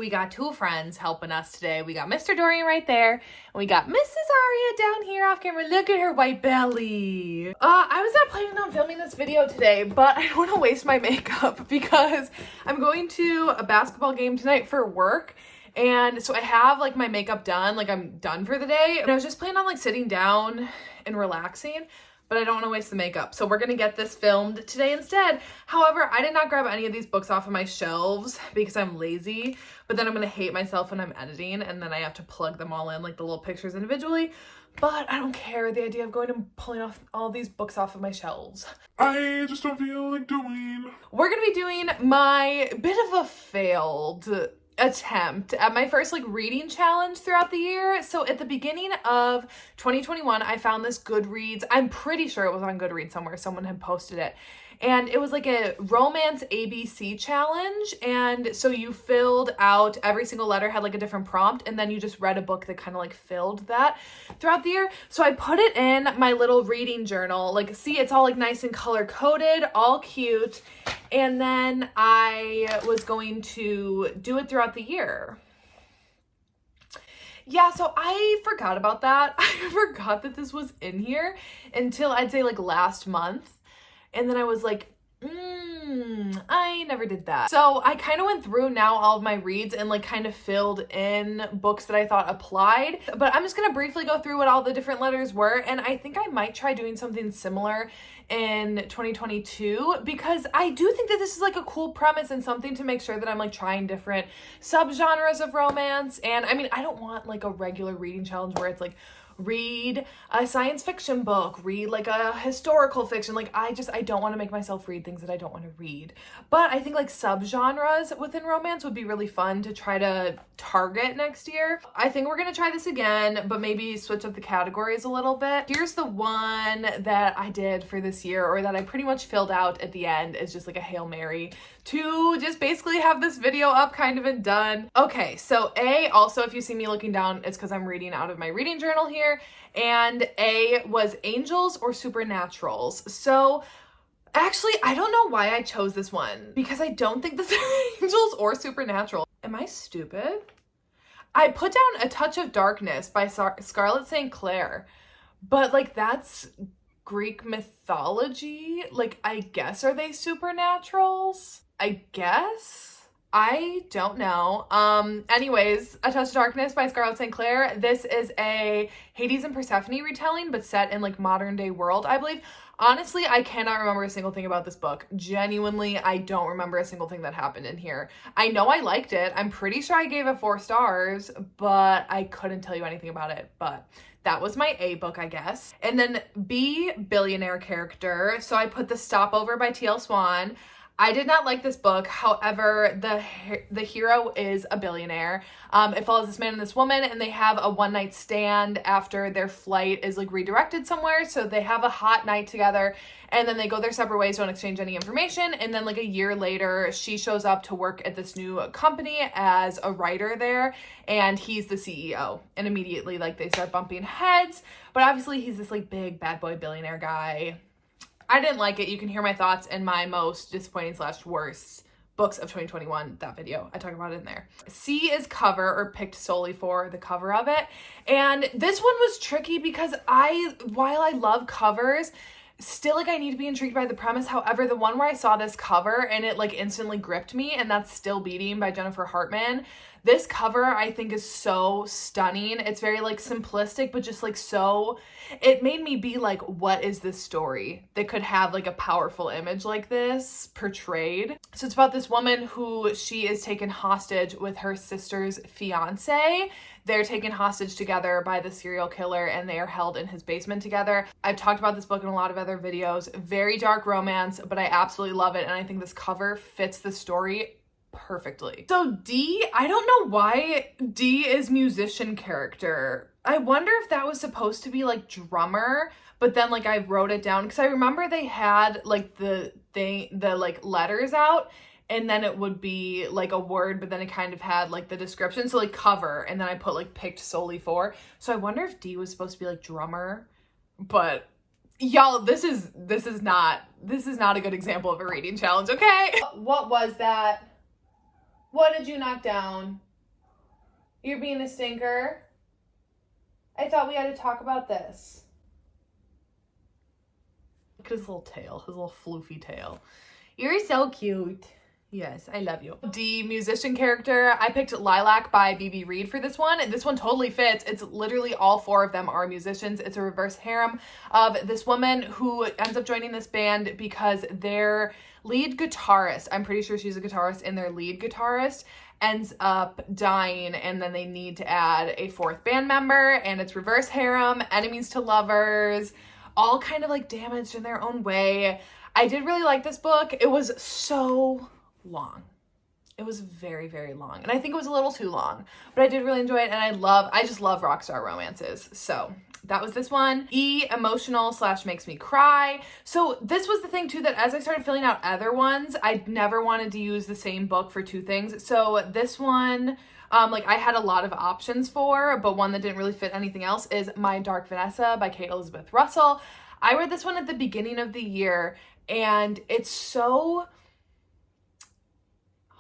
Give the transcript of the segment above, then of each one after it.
We got two friends helping us today. We got Mr. Dorian right there, and we got Mrs. Arya down here off camera. Look at her white belly. I was not planning on filming this video today, but I don't want to waste my makeup because I'm going to a basketball game tonight for work. And so I have like my makeup done, like I'm done for the day. And I was just planning on like sitting down and relaxing, but I don't want to waste the makeup. So we're going to get this filmed today instead. However, I did not grab any of these books off of my shelves because I'm lazy, but then I'm going to hate myself when I'm editing and then I have to plug them all in, like the little pictures individually. But I don't care. The idea of going and pulling off all these books off of my shelves, I just don't feel like doing. We're going to be doing my bit of a failed attempt at my first like reading challenge throughout the year. So at the beginning of 2021, I found this Goodreads. I'm pretty sure it was on Goodreads somewhere. Someone had posted it. And it was like a romance ABC challenge. And so you filled out every single letter had like a different prompt. And then you just read a book that kind of like filled that throughout the year. So I put it in my little reading journal. Like, see, it's all like nice and color coded, all cute. And then I was going to do it throughout the year. Yeah, so I forgot about that. I forgot that this was in here until I'd say like last month. And then I was like, I never did that. So I kind of went through now all of my reads and like kind of filled in books that I thought applied. But I'm just going to briefly go through what all the different letters were. And I think I might try doing something similar in 2022 because I do think that this is like a cool premise and something to make sure that I'm like trying different subgenres of romance. And I mean, I don't want like a regular reading challenge where it's like, read a science fiction book, read like a historical fiction. Like I don't want to make myself read things that I don't want to read. But I think like subgenres within romance would be really fun to try to target next year. I think we're going to try this again, but maybe switch up the categories a little bit. Here's the one that I did for this year, or that I pretty much filled out at the end, is just like a Hail Mary to just basically have this video up kind of and done. Okay, so A, also if you see me looking down, it's because I'm reading out of my reading journal here. And A was angels or supernaturals. So actually, I don't know why I chose this one because I don't think this is angels or supernatural. Am I stupid? I put down A Touch of Darkness by Scarlett St. Clair, but like that's Greek mythology. Like, I guess, are they supernaturals? I guess. I don't know. Anyways, A Touch of Darkness by Scarlett St. Clair. This is a Hades and Persephone retelling, but set in like modern day world, I believe. Honestly, I cannot remember a single thing about this book. Genuinely, I don't remember a single thing that happened in here. I know I liked it. I'm pretty sure I gave it 4 stars, but I couldn't tell you anything about it. But that was my A book, I guess. And then B, billionaire character. So I put The Stopover by T.L. Swan. I did not like this book. However, the hero is a billionaire. It follows this man and this woman, and they have a one-night stand after their flight is like redirected somewhere. So they have a hot night together, and then they go their separate ways, don't exchange any information. And then like a year later, she shows up to work at this new company as a writer there, and he's the CEO. And immediately like they start bumping heads. But obviously he's this like big bad boy billionaire guy. I didn't like it. You can hear my thoughts in my most disappointing / worst books of 2021, that video. I talk about it in there. C is cover, or picked solely for the cover of it. And this one was tricky because while I love covers, still like I need to be intrigued by the premise. However, the one where I saw this cover and it like instantly gripped me, and that's Still Beating by Jennifer Hartman. This cover I think is so stunning. It's very like simplistic, but just like so, it made me be like, what is this story that could have like a powerful image like this portrayed? So it's about this woman who she is taken hostage with her sister's fiance. They're taken hostage together by the serial killer, and they are held in his basement together. I've talked about this book in a lot of other videos. Very dark romance, but I absolutely love it. And I think this cover fits the story perfectly. So D, I don't know why D is musician character. I wonder if that was supposed to be like drummer, but then like I wrote it down because I remember they had like the like letters out, and then it would be like a word, but then it kind of had like the description. So like cover, and then I put like picked solely for. So I wonder if D was supposed to be like drummer, but y'all, this is not a good example of a reading challenge, okay? What was that? What did you knock down? You're being a stinker. I thought we had to talk about this. Look at his little tail, his little floofy tail. You're so cute. Yes, I love you. The musician character, I picked Lilac by B.B. Reed for this one. This one totally fits. It's literally all four of them are musicians. It's a reverse harem of this woman who ends up joining this band because their lead guitarist, I'm pretty sure she's a guitarist, and their lead guitarist ends up dying, and then they need to add a fourth band member, and it's reverse harem, enemies to lovers, all kind of like damaged in their own way. I did really like this book. It was so long. It was very, very long. And I think it was a little too long, but I did really enjoy it. And I just love rock star romances. So that was this one. Emotional / makes me cry. So this was the thing too, that as I started filling out other ones, I never wanted to use the same book for two things. So this one, like I had a lot of options for, but one that didn't really fit anything else is My Dark Vanessa by Kate Elizabeth Russell. I read this one at the beginning of the year, and it's so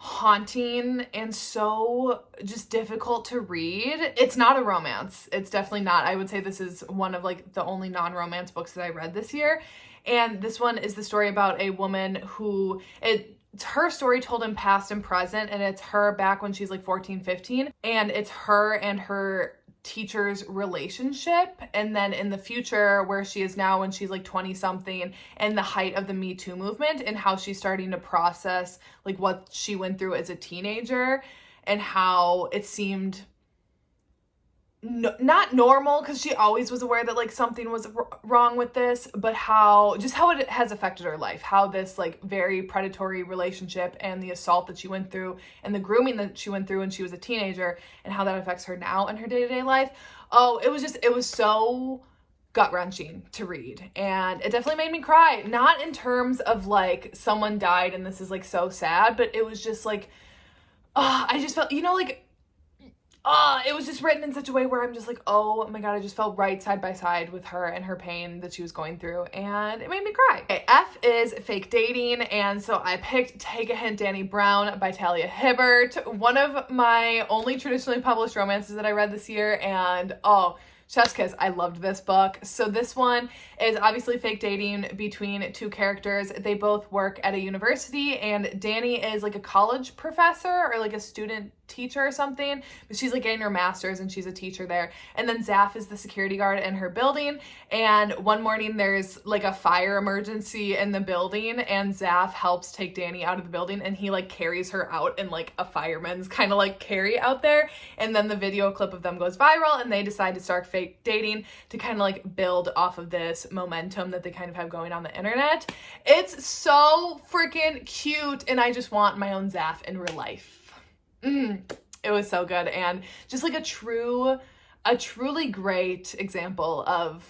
haunting and so just difficult to read. It's not a romance. It's definitely not. I would say this is one of like the only non-romance books that I read this year. And this one is the story about a woman who, it's her story told in past and present, and it's her back when she's like 14, 15, and it's her and her teacher's relationship, and then in the future where she is now when she's like 20 something, and the height of the Me Too movement, and how she's starting to process like what she went through as a teenager, and how it seemed not normal, because she always was aware that like something was wrong with this, but how it has affected her life, how this like very predatory relationship and the assault that she went through and the grooming that she went through when she was a teenager, and how that affects her now in her day-to-day life. Oh, it was so gut-wrenching to read, and it definitely made me cry. Not in terms of like someone died and this is like so sad, but it was just like, I just felt, like, it was just written in such a way where I'm just like, oh my God, I just felt right side by side with her and her pain that she was going through, and it made me cry. Okay, F is fake dating, and so I picked Take a Hint, Danny Brown by Talia Hibbert, one of my only traditionally published romances that I read this year, and chef's kiss, I loved this book. So this one is obviously fake dating between two characters. They both work at a university, and Danny is like a college professor or like a student teacher or something, but she's like getting her master's and she's a teacher there. And then Zaf is the security guard in her building, and one morning there's like a fire emergency in the building, and Zaf helps take Danny out of the building, and he like carries her out in like a fireman's kind of like carry out there, and then the video clip of them goes viral, and they decide to start fake dating to kind of like build off of this momentum that they kind of have going on the internet. It's so freaking cute, and I just want my own Zaf in real life. It was so good, and just like a truly great example of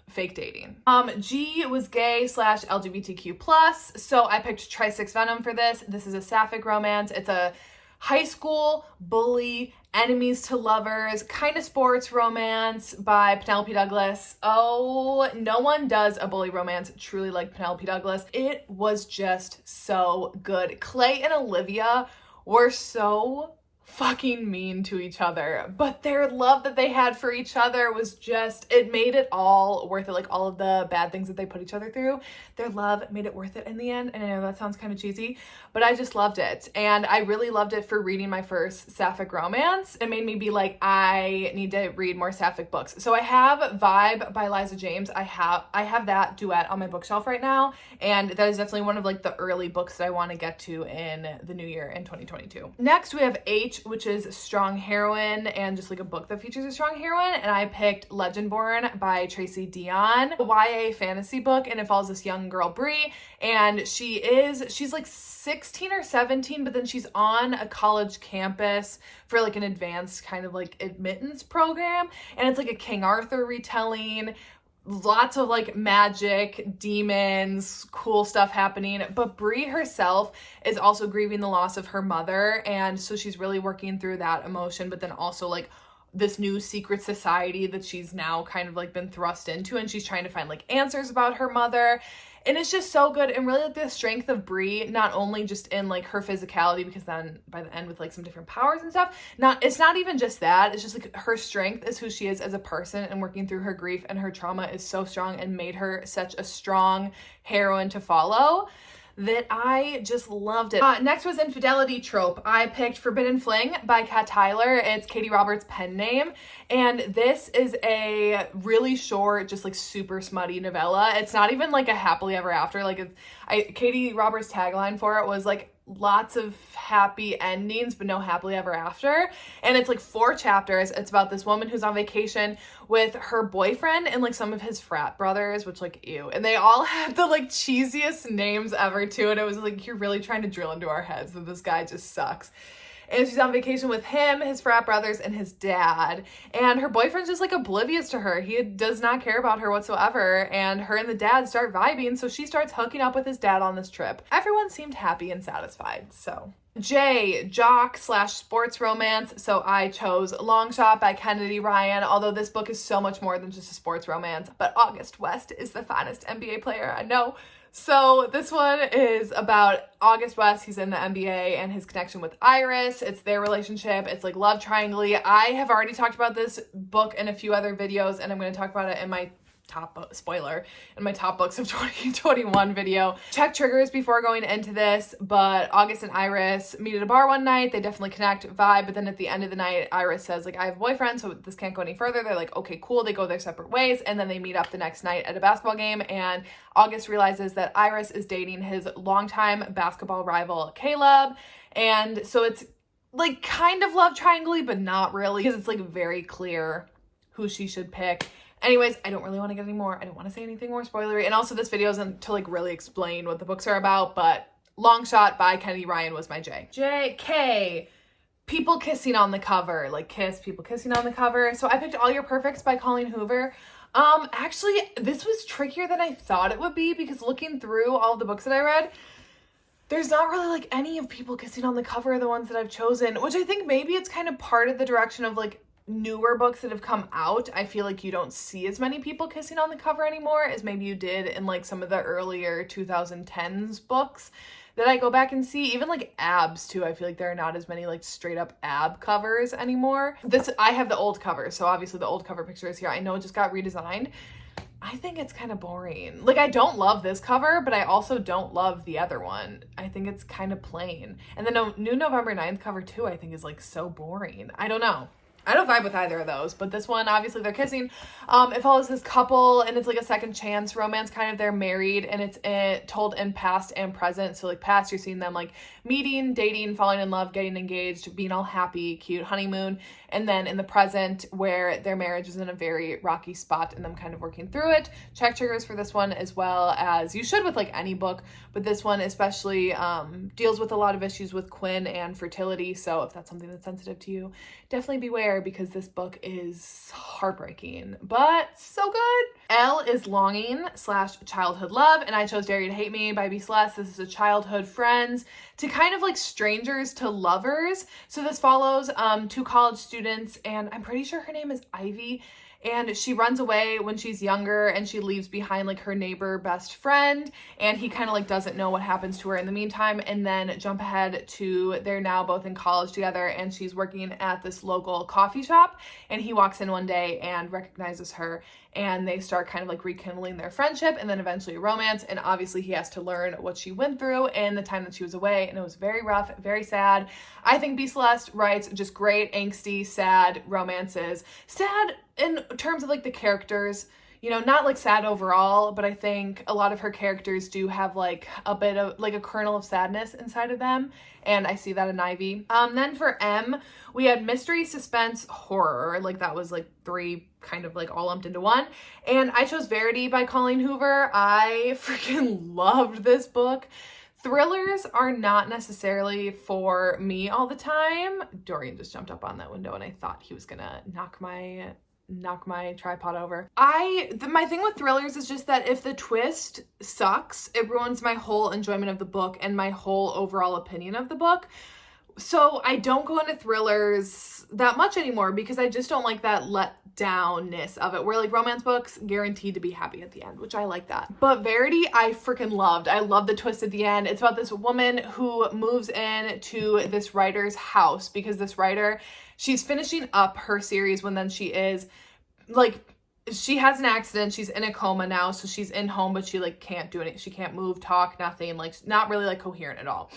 fake dating. G was gay / LGBTQ+, so I picked Tri-Six Venom for this. This is a sapphic romance. It's a high school bully, enemies to lovers, kind of sports romance by Penelope Douglas. Oh, no one does a bully romance truly like Penelope Douglas. It was just so good. Clay and Olivia were so fucking mean to each other, but their love that they had for each other was just, it made it all worth it. Like all of the bad things that they put each other through, their love made it worth it in the end. And I know that sounds kind of cheesy, but I just loved it. And I really loved it for reading my first sapphic romance. It made me be like, I need to read more sapphic books. So I have Vibe by Liza James. I have that duet on my bookshelf right now, and that is definitely one of like the early books that I want to get to in the new year in 2022. Next we have H, which is strong heroine, and just like a book that features a strong heroine, and I picked Legendborn by Tracy Dion, a YA fantasy book, and it follows this young girl Brie, and she's like 16 or 17, but then she's on a college campus for like an advanced kind of like admittance program, and it's like a King Arthur retelling. Lots of like magic, demons, cool stuff happening, but Brie herself is also grieving the loss of her mother, and so she's really working through that emotion, but then also like this new secret society that she's now kind of like been thrust into, and she's trying to find like answers about her mother. And it's just so good, and really like the strength of Brie, not only just in like her physicality, because then by the end with like some different powers and stuff, it's not even just that, it's just like her strength is who she is as a person, and working through her grief and her trauma is so strong and made her such a strong heroine to follow that I just loved it. Next was Infidelity, Trope. I picked Forbidden Fling by Kat Tyler. It's Katie Roberts' pen name. And this is a really short, just like super smutty novella. It's not even like a happily ever after. Like Katie Roberts' tagline for it was like, lots of happy endings but no happily ever after. And it's like 4 chapters. It's about this woman who's on vacation with her boyfriend and like some of his frat brothers, which like ew, and they all had the like cheesiest names ever too, and it was like, you're really trying to drill into our heads that this guy just sucks. And she's on vacation with him, his frat brothers, and his dad. And her boyfriend's just like oblivious to her. He does not care about her whatsoever. And her and the dad start vibing, so she starts hooking up with his dad on this trip. Everyone seemed happy and satisfied, so. J, jock / sports romance. So I chose Long Shot by Kennedy Ryan, although this book is so much more than just a sports romance. But August West is the finest NBA player I know. So this one is about August West. He's in the NBA and his connection with Iris. It's their relationship. It's like love triangle. I have already talked about this book in a few other videos, and I'm going to talk about it in my top books of 2021 video. Check triggers before going into this, but August and Iris meet at a bar one night. They definitely connect, vibe, but then at the end of the night, Iris says like, I have a boyfriend, so this can't go any further. They're like, okay, cool. They go their separate ways, and then they meet up the next night at a basketball game, and August realizes that Iris is dating his longtime basketball rival, Caleb, and so it's like kind of love triangle-y, but not really, because it's like very clear who she should pick. Anyways, I don't really want to get any more. I don't want to say anything more spoilery. And also this video isn't to like really explain what the books are about, but Long Shot by Kennedy Ryan was my J. K, people kissing on the cover. Like people kissing on the cover. So I picked All Your Perfects by Colleen Hoover. Actually, this was trickier than I thought it would be, because looking through all the books that I read, there's not really like any of people kissing on the cover of the ones that I've chosen, which I think maybe it's kind of part of the direction of like newer books that have come out. I feel like you don't see as many people kissing on the cover anymore as maybe you did in like some of the earlier 2010s books that I go back and see. Even like abs too. I feel like there are not as many like straight up ab covers anymore. I have the old cover, so obviously the old cover picture is here. I know it just got redesigned. I think it's kind of boring. Like, I don't love this cover, but I also don't love the other one. I think it's kind of plain. And the new November 9th cover too, I think is like so boring. I don't know. I don't vibe with either of those, but this one, obviously they're kissing. It follows this couple, and it's like a second chance romance, kind of. They're married, and it's told in past and present. So like past, you're seeing them like meeting, dating, falling in love, getting engaged, being all happy, cute honeymoon. And then in the present, where their marriage is in a very rocky spot and them kind of working through it. Check triggers for this one, as well as you should with like any book, but this one especially deals with a lot of issues with Quinn and fertility. So if that's something that's sensitive to you, definitely beware, because this book is heartbreaking, but so good. L is Longing / Childhood Love, and I chose Dare You to Hate Me by B. Celeste. This is a childhood friends to kind of like strangers to lovers. So this follows 2 college students, and I'm pretty sure her name is Ivy, and she runs away when she's younger, and she leaves behind like her neighbor best friend, and he kind of like doesn't know what happens to her in the meantime. And then jump ahead to they're now both in college together, and she's working at this local coffee shop, and he walks in one day and recognizes her, and they start kind of like rekindling their friendship, and then eventually a romance. And obviously he has to learn what she went through in the time that she was away, and it was very rough, very sad. I think B. Celeste writes just great angsty, sad romances. Sad in terms of like the characters, you know, not like sad overall, but I think a lot of her characters do have like a bit of like a kernel of sadness inside of them, and I see that in Ivy. Then for M, we had mystery, suspense, horror. Like that was like 3 kind of like all lumped into one, and I chose Verity by Colleen Hoover. I freaking loved this book. Thrillers are not necessarily for me all the time. Dorian just jumped up on that window, and I thought he was gonna knock my tripod over. My thing with thrillers is just that if the twist sucks, it ruins my whole enjoyment of the book and my whole overall opinion of the book. So I don't go into thrillers that much anymore because I just don't like that letdownness of it, where like romance books guaranteed to be happy at the end, which I like that. But Verity, I freaking loved. I love the twist at the end. It's about this woman who moves in to this writer's house because this writer, she's finishing up her series when then she is like, she has an accident. She's in a coma now. So she's in home, but she like can't do anything. She can't move, talk, nothing, like not really like coherent at all.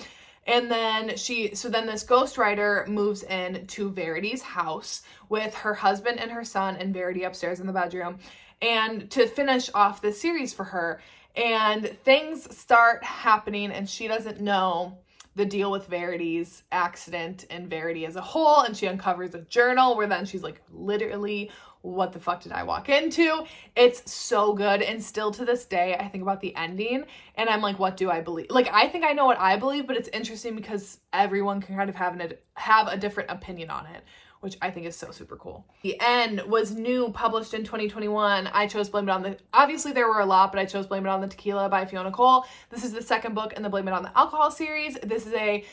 And then then this ghostwriter moves in to Verity's house with her husband and her son and Verity upstairs in the bedroom, and to finish off this series for her. And things start happening and she doesn't know the deal with Verity's accident and Verity as a whole. And she uncovers a journal where then she's like, literally, what the fuck did I walk into? It's so good. And still to this day, I think about the ending and I'm like, what do I believe? Like, I think I know what I believe, but it's interesting because everyone can kind of have a different opinion on it, which I think is so super cool. The End was new, published in 2021. I chose Blame It On The... Obviously, there were a lot, but I chose Blame It On The Tequila by Fiona Cole. This is the second book in the Blame It On The Alcohol series. This is a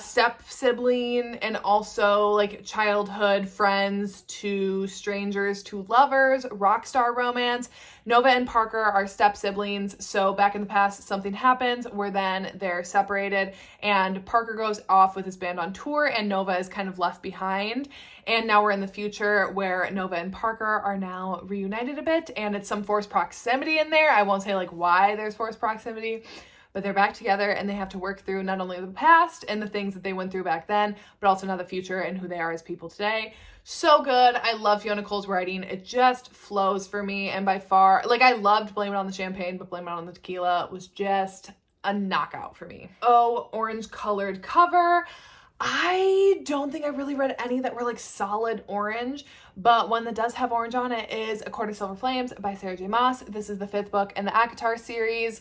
step sibling and also like childhood friends to strangers to lovers, rock star romance. Nova and Parker are step siblings. So back in the past, something happens where then they're separated and Parker goes off with his band on tour and Nova is kind of left behind. And now we're in the future where Nova and Parker are now reunited a bit and it's some forced proximity in there. I won't say like why there's forced proximity, but they're back together and they have to work through not only the past and the things that they went through back then, but also now the future and who they are as people today. So good. I love Fiona Cole's writing. It just flows for me. And by far, like I loved Blame It On The Champagne, but Blame It On The Tequila was just a knockout for me. Oh, orange colored cover. I don't think I really read any that were like solid orange, but one that does have orange on it is A Court of Silver Flames by Sarah J. Maas. This is the 5th book in the ACOTAR series.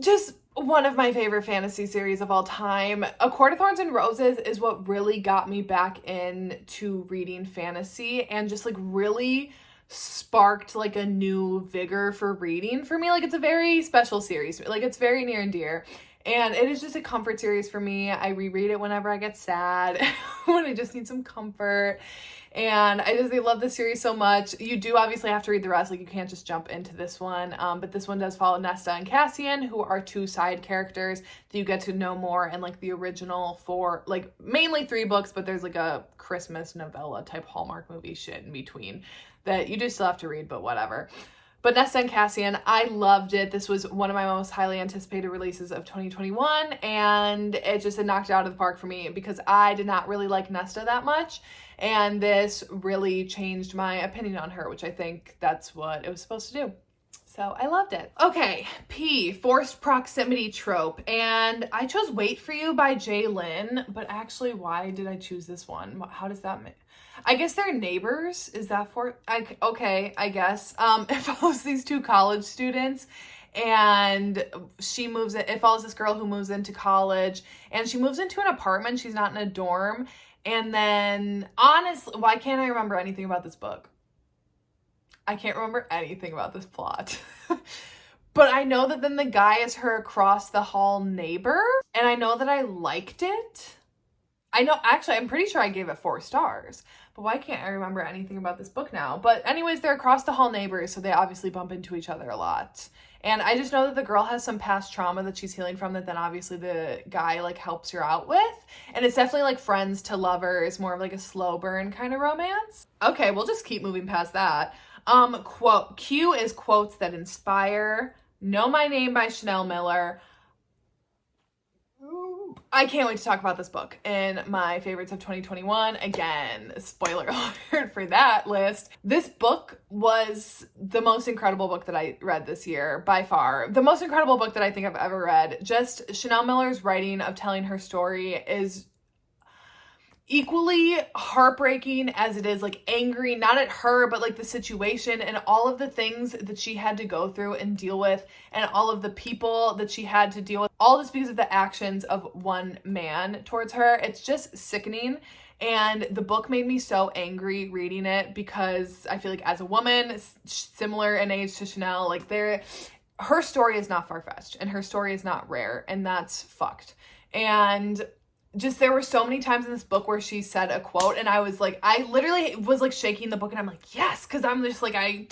Just one of my favorite fantasy series of all time. A Court of Thorns and Roses is what really got me back into reading fantasy and just like really sparked like a new vigor for reading for me. Like it's a very special series. Like it's very near and dear. And it is just a comfort series for me. I reread it whenever I get sad, when I just need some comfort. And I love this series so much. You do obviously have to read the rest. Like you can't just jump into this one. But this one does follow Nesta and Cassian, who are 2 side characters that you get to know more in like the original 4, like mainly 3 books, but there's like a Christmas novella type Hallmark movie shit in between that you do still have to read, but whatever. But Nesta and Cassian, I loved it. This was one of my most highly anticipated releases of 2021, and it just had knocked it out of the park for me because I did not really like Nesta that much, and this really changed my opinion on her, which I think that's what it was supposed to do. So I loved it. Okay, P, forced proximity trope, and I chose Wait For You by Jay Lynn, but actually, why did I choose this one? How does that make... I guess they're neighbors. Is that for... okay, I guess. It follows these 2 college students, and it follows this girl who moves into college, and she moves into an apartment. She's not in a dorm. And then, honestly, why can't I remember anything about this book? I can't remember anything about this plot. But I know that then the guy is her across the hall neighbor, and I know that I liked it. I'm pretty sure I gave it 4 stars, but why can't I remember anything about this book now? But anyways, they're across the hall neighbors, so they obviously bump into each other a lot. And I just know that the girl has some past trauma that she's healing from that then obviously the guy like helps her out with. And it's definitely like friends to lovers, more of like a slow burn kind of romance. Okay, we'll just keep moving past that. Q is quotes that inspire. Know My Name by Chanel Miller. I can't wait to talk about this book in my favorites of 2021. Again, spoiler alert for that list. This book was the most incredible book that I read this year, by far. The most incredible book that I think I've ever read. Just Chanel Miller's writing of telling her story is equally heartbreaking as it is like angry, not at her, but like the situation and all of the things that she had to go through and deal with and all of the people that she had to deal with. All this because of the actions of one man towards her. It's just sickening. And the book made me so angry reading it because I feel like as a woman, similar in age to Chanel, like her story is not far-fetched and her story is not rare, and that's fucked. And just there were so many times in this book where she said a quote and I was like, I literally was like shaking the book and I'm like, yes, because I'm just like, I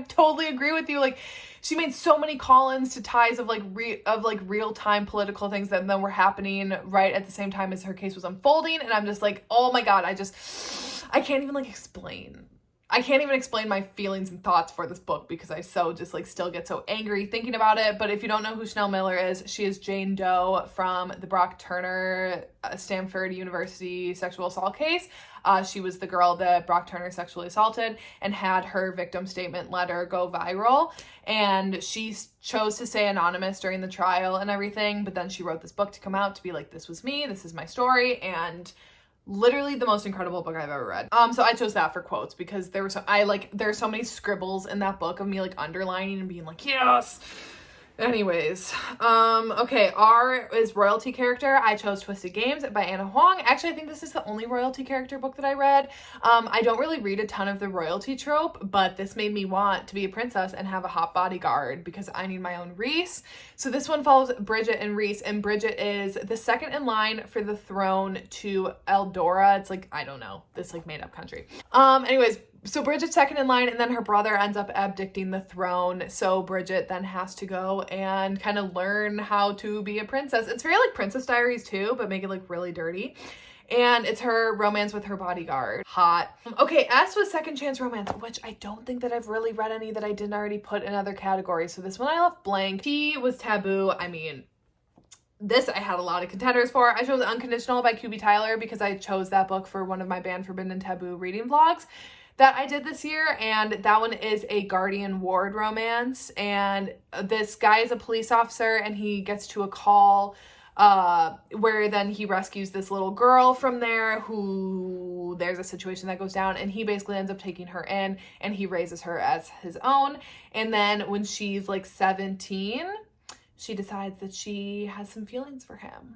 totally agree with you. Like, she made so many call-ins to ties of like real-time political things that then were happening right at the same time as her case was unfolding, and I'm just like, oh my god, I can't even explain. I can't even explain my feelings and thoughts for this book because I so just still get so angry thinking about it. But if you don't know who Chanel Miller is, she is Jane Doe from the Brock Turner Stanford University sexual assault case. She was the girl that Brock Turner sexually assaulted and had her victim statement letter go viral. And she chose to stay anonymous during the trial and everything. But then she wrote this book to come out to be like, this was me, this is my story. And literally the most incredible book I've ever read. So I chose that for quotes because there's so many scribbles in that book of me underlining and being like, yes. Anyways, okay, R is royalty character. I chose Twisted Games by Anna Huang. Actually, I think this is the only royalty character book that I read. I don't really read a ton of the royalty trope, but this made me want to be a princess and have a hot bodyguard because I need my own Reese. So this one follows Bridget and Reese, and Bridget is the second in line for the throne to Eldora. It's I don't know, this made up country. Anyways, so Bridget's second in line, and then her brother ends up abdicating the throne. So Bridget then has to go and kind of learn how to be a princess. It's very Princess Diaries too, but make it really dirty. And it's her romance with her bodyguard. Hot. Okay, S was second chance romance, which I don't think that I've really read any that I didn't already put in other categories. So this one I left blank. She was taboo. I mean, this I had a lot of contenders for. I chose Unconditional by QB Tyler because I chose that book for one of my Banned, Forbidden, and Taboo reading vlogs that I did this year, and that one is a guardian ward romance, and this guy is a police officer and he gets to a call where then he rescues this little girl from there who there's a situation that goes down, and he basically ends up taking her in and he raises her as his own. And then when she's 17, she decides that she has some feelings for him.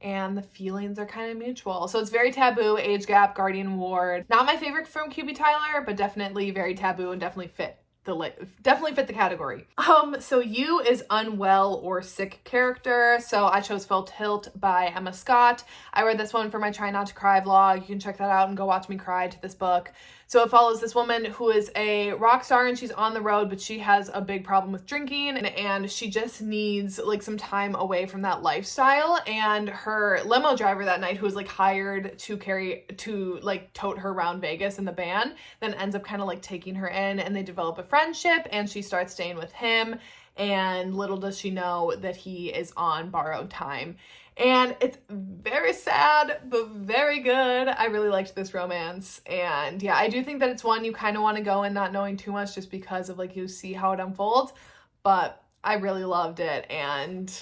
And the feelings are kind of mutual. So it's very taboo, age gap, guardian ward. Not my favorite from QB Tyler, but definitely very taboo and definitely fit the category. So U is unwell or sick character. So I chose Full Tilt by Emma Scott. I read this one for my Try Not to Cry vlog. You can check that out and go watch me cry to this book. So it follows this woman who is a rock star and she's on the road, but she has a big problem with drinking and she just needs some time away from that lifestyle. And her limo driver that night, who was hired to tote her around Vegas in the band, then ends up kind of taking her in, and they develop a friendship and she starts staying with him. And little does she know that he is on borrowed time. And it's very sad, but very good. I really liked this romance. And yeah, I do think that it's one you kind of want to go in not knowing too much just because of you see how it unfolds. But I really loved it. And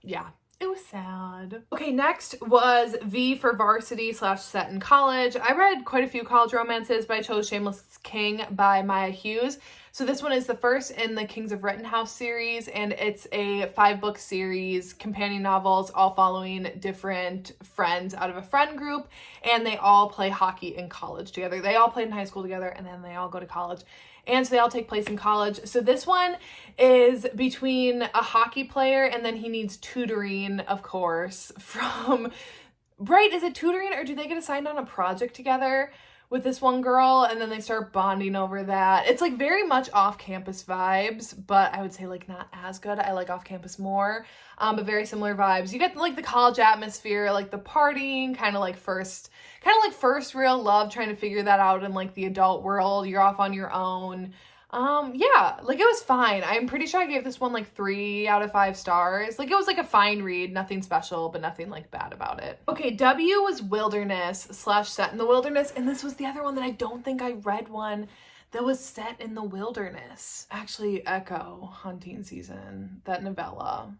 yeah, it was sad. Okay, next was V for Varsity / set in college. I read quite a few college romances, but I chose Shameless King by Maya Hughes. So this one is the first in the Kings of Rittenhouse series, and it's a 5-book series, companion novels, all following different friends out of a friend group, and they all play hockey in college together. They all played in high school together, and then they all go to college. And so they all take place in college. So this one is between a hockey player, and then he needs tutoring, of course, from... Right, is it tutoring, or do they get assigned on a project together with this one girl, and then they start bonding over that? It's very much off-campus vibes, but I would say not as good. I like off-campus more, but very similar vibes. You get the college atmosphere, the partying, kind of first real love, trying to figure that out in the adult world. You're off on your own. Yeah, it was fine. I'm pretty sure I gave this one 3 out of 5 stars. It was a fine read, nothing special, but nothing bad about it. Okay, W was Wilderness / set in the wilderness, and this was the other one that I don't think I read one that was set in the wilderness. Actually, Echo Hunting Season, that novella.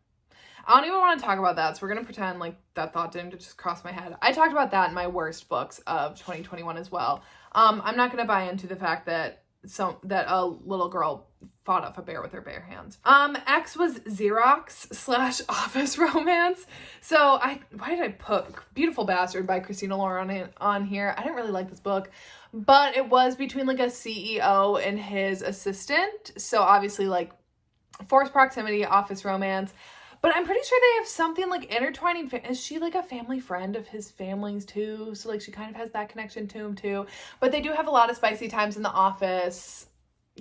I don't even want to talk about that, so we're going to pretend that thought didn't just cross my head. I talked about that in my worst books of 2021 as well. I'm not going to buy into the fact that a little girl fought off a bear with her bare hands. X was Xerox / office romance. So why did I put Beautiful Bastard by Christina Lauren on here? I didn't really like this book, but it was between a CEO and his assistant. So obviously forced proximity, office romance. But I'm pretty sure they have something like intertwining. Is she like a family friend of his family's too? So like she kind of has that connection to him too. But they do have a lot of spicy times in the office.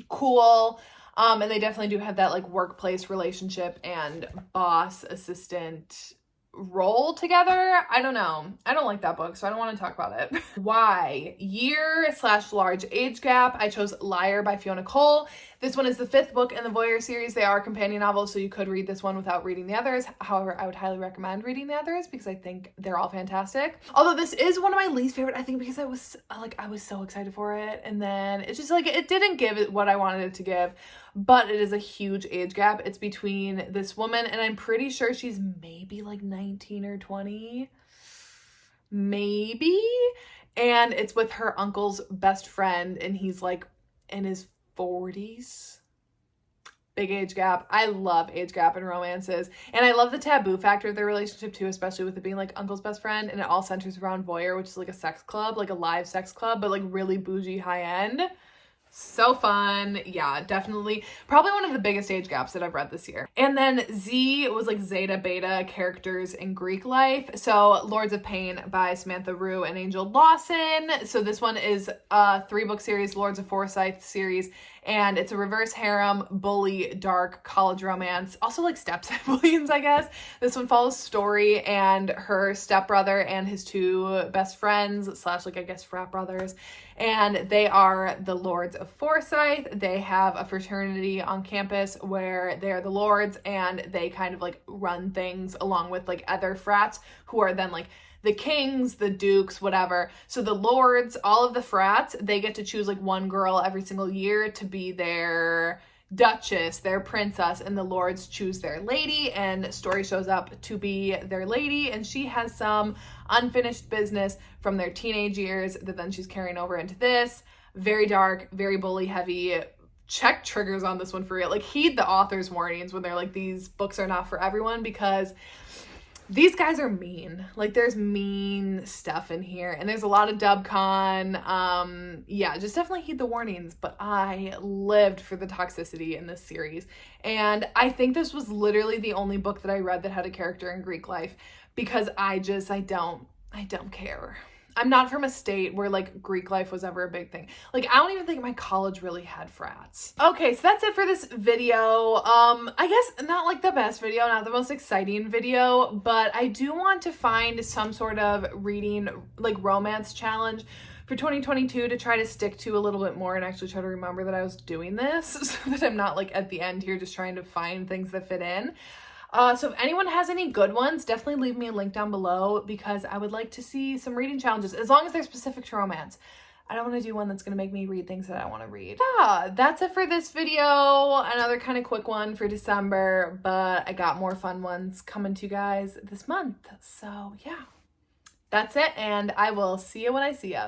Cool. And they definitely do have that like workplace relationship and boss assistant role together. I don't know. I don't like that book, so I don't want to talk about it. Why? Year/large age gap. I chose Liar by Fiona Cole. This one is the 5th book in the Voyeur series. They are companion novels, so you could read this one without reading the others. However, I would highly recommend reading the others because I think they're all fantastic. Although this is one of my least favorite, I think, because I was so excited for it, and then it's just like it didn't give it what I wanted it to give. But it is a huge age gap. It's between this woman, and I'm pretty sure she's maybe like 19 or 20. Maybe. And it's with her uncle's best friend, and he's like in his 40s. Big age gap. I love age gap in romances. And I love the taboo factor of their relationship too, especially with it being like uncle's best friend. And it all centers around Voyeur, which is like a sex club, like a live sex club, but like really bougie high end. So fun. Yeah, definitely. Probably one of the biggest age gaps that I've read this year. And then Z was like Zeta Beta characters in Greek life. So Lords of Pain by Samantha Rue and Angel Lawson. So this one is a 3-book series, Lords of Forsyth series. And it's a reverse harem, bully, dark college romance. Also like step siblings, I guess. This one follows Story and her stepbrother and his 2 best friends / like I guess frat brothers. And they are the Lords of Forsyth. They have a fraternity on campus where they're the Lords, and they kind of like run things along with like other frats who are then like the kings, the dukes, whatever. So the Lords, all of the frats, they get to choose like one girl every single year to be their duchess, their princess, and the Lords choose their lady, and Story shows up to be their lady, and she has some unfinished business from their teenage years that then she's carrying over into this. Very dark, very bully heavy. Check triggers on this one for real. Like, heed the author's warnings when they're like, these books are not for everyone, because these guys are mean. Like, there's mean stuff in here, and there's a lot of dubcon. Yeah, just definitely heed the warnings. But I lived for the toxicity in this series, and I think this was literally the only book that I read that had a character in Greek life, because I don't care. I'm not from a state where like Greek life was ever a big thing. Like, I don't even think my college really had frats. Okay, so that's it for this video. I guess not like the best video, not the most exciting video, but I do want to find some sort of reading like romance challenge for 2022 to try to stick to a little bit more and actually try to remember that I was doing this so that I'm not like at the end here just trying to find things that fit in. So if anyone has any good ones, definitely leave me a link down below, because I would like to see some reading challenges, as long as they're specific to romance. I don't want to do one that's going to make me read things that I want to read. Yeah, that's it for this video. Another kind of quick one for December, but I got more fun ones coming to you guys this month. So yeah, that's it, and I will see you when I see you.